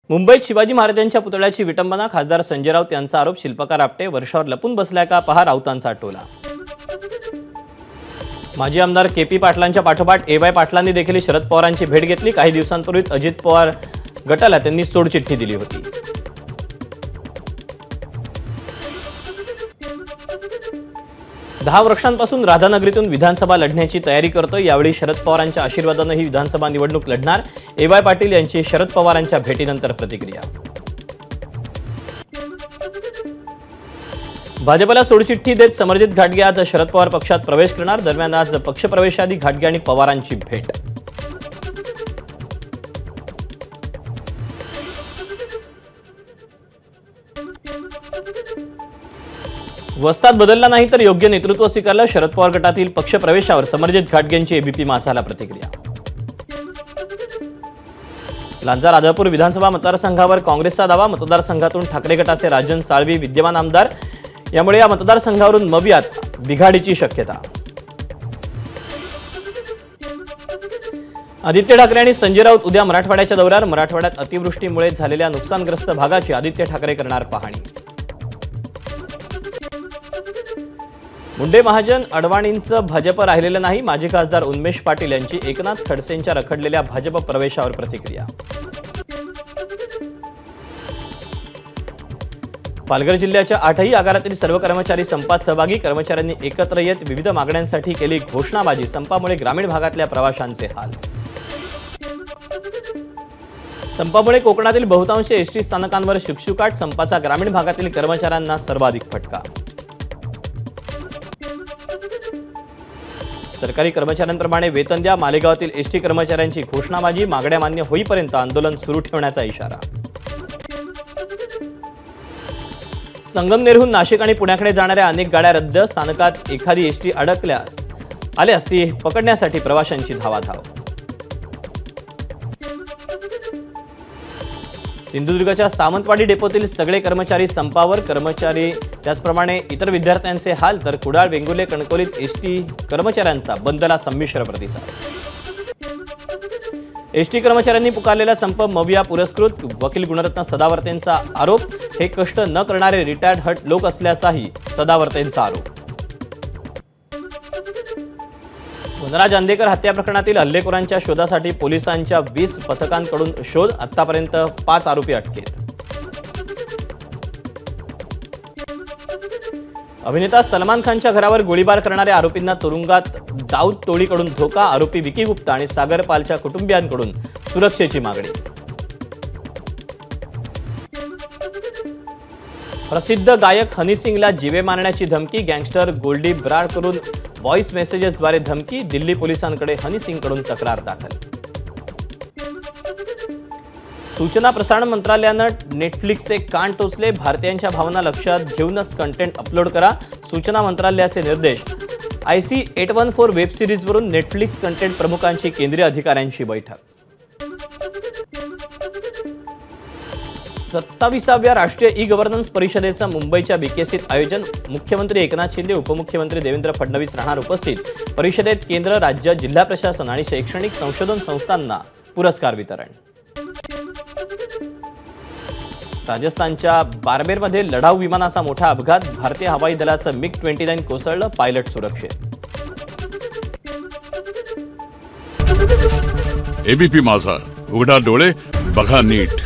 मुंबईत शिवाजी महाराजांच्या पुतळ्याची विटंबना, खासदार संजय राऊत यांचा आरोप, शिल्पकार आपटे वर्षावर लपून बसलाय का, पहा राऊतांचा टोला। माजी आमदार केपी पाटलांच्या पाठोपाठ ए.वाय. पाटलांनी देखील शरद पवारांची भेट घेतली। काही दिवसांपूर्वीच अजित पवार गटाला त्यांनी सोडचिठ्ठी दिली होती। दहा वर्षांपासून राधानगरीतून विधानसभा लढण्याची तयारी करतोय। यावेळी शरद पवारांच्या आशीर्वादाने ही विधानसभा निवडणूक लढणार। ए.वाय. पाटील यांची शरद पवारांच्या भेटीनंतर प्रतिक्रिया। भाजपला सोडचिठ्ठी देत समरजित घाटगे आज शरद पवार पक्षात प्रवेश करणार। दरम्यान आज पक्षप्रवेशाआधी घाटगे आणि पवारांची भेट। वस्तात बदलला नाही तर योग्य नेतृत्व स्वीकारलं, शरद पवार गटातील पक्षप्रवेशावर समरजित घाटगेंची एबीपी माझाला प्रतिक्रिया। लांजा राजापूर विधानसभा मतदारसंघावर काँग्रेसचा दावा, मतदारसंघातून ठाकरे गटाचे राजन साळवी विद्यमान आमदार, यामुळे या मतदारसंघावरून मवियात बिघाडीची शक्यता। आदित्य ठाकरे आणि संजय राऊत उद्या मराठवाड्याच्या दौऱ्यावर। मराठवाड्यात अतिवृष्टीमुळे झालेल्या नुकसानग्रस्त भागाची आदित्य ठाकरे करणार पाहणी। मुंडे महाजन अडवाणींचं भाजप राहिलेलं नाही, माजी खासदार उन्मेष पाटील यांची एकनाथ खडसेंच्या रखडलेल्या भाजप प्रवेशावर प्रतिक्रिया। पालघर जिल्ह्याच्या 8ही आगारातील सर्व कर्मचारी संपात सहभागी, कर्मचाऱ्यांनी एकत्र येत विविध मागण्यांसाठी केली घोषणाबाजी। संपामुळे ग्रामीण भागातल्या प्रवाशांचे हाल। संपामुळे कोकणातील बहुतांश एसटी स्थानकांवर शुकशुकाट, संपाचा ग्रामीण भागातील कर्मचाऱ्यांना सर्वाधिक फटका। सरकारी कर्मचाऱ्यांप्रमाणे वेतन द्या, मालेगावातील एसटी कर्मचाऱ्यांची घोषणाबाजी। मागण्या मान्य होईपर्यंत आंदोलन सुरू ठेवण्याचा इशारा। संगमनेरहून नाशिक आणि पुण्याकडे जाणाऱ्या अनेक गाड्या रद्द, स्थानकात एखादी एसटी आल्यास ती पकडण्यासाठी प्रवाशांची धावाधाव। सिंधुदुर्गच्या सावंतवाडी डेपोतील सगळे कर्मचारी संपावर, कर्मचारी त्याचप्रमाणे इतर विद्यार्थ्यांचे हाल, तर कुडाळ, वेंगुर्ले, कणकवलीत एसटी कर्मचाऱ्यांचा बंदला संमिश्र प्रतिसाद। एसटी कर्मचाऱ्यांनी पुकारलेला संप मविया पुरस्कृत, वकील गुणरत्न सदावर्तेंचा आरोप, हे कष्ट न करणारे रिटायर्ड हट लोक असल्याचाही सदावर्तेंचा आरोप। वनराज अंदेकर हत्या प्रकरणातील हल्लेखोरांच्या शोधासाठी पोलिसांच्या 20 पथकांकडून शोध, आतापर्यंत 5 आरोपी अटकेत। अभिनेता सलमान खानच्या घरावर गोळीबार करणाऱ्या आरोपींना तुरुंगात दाऊद टोळीकडून धोका, आरोपी विकी गुप्ता आणि सागर पालच्या कुटुंबियांकडून सुरक्षेची मागणी। प्रसिद्ध गायक हनी सिंगला जीवे मारण्याची धमकी, गँगस्टर गोल्डी ब्राडकडून व्हॉइस मेसेजेसद्वारे धमकी, दिल्ली पोलिसांकडे हनी सिंगकडून तक्रार दाखल। सूचना प्रसारण मंत्रालयानं नेटफ्लिक्सचे कान टोचले, भारतीयांच्या भावना लक्षात घेऊनच कंटेंट अपलोड करा, सूचना मंत्रालयाचे निर्देश। IC 814 वेब सिरीजवरून नेटफ्लिक्स कंटेंट प्रमुखांची केंद्रीय अधिकाऱ्यांची बैठक। 27व्या राष्ट्रीय ई गव्हर्नन्स परिषदेचं मुंबईच्या BKCत आयोजन, मुख्यमंत्री एकनाथ शिंदे, उपमुख्यमंत्री देवेंद्र फडणवीस राहणार उपस्थित। परिषदेत केंद्र, राज्य, जिल्हा प्रशासन आणि शैक्षणिक संशोधन संस्थांना पुरस्कार वितरण। राजस्थानच्या बारमेरमध्ये लढाऊ विमानाचा मोठा अपघात, भारतीय हवाई दलाचं MiG-29 कोसळलं, पायलट सुरक्षित। एबीपी माझा, उघडा डोळे बघा नीट।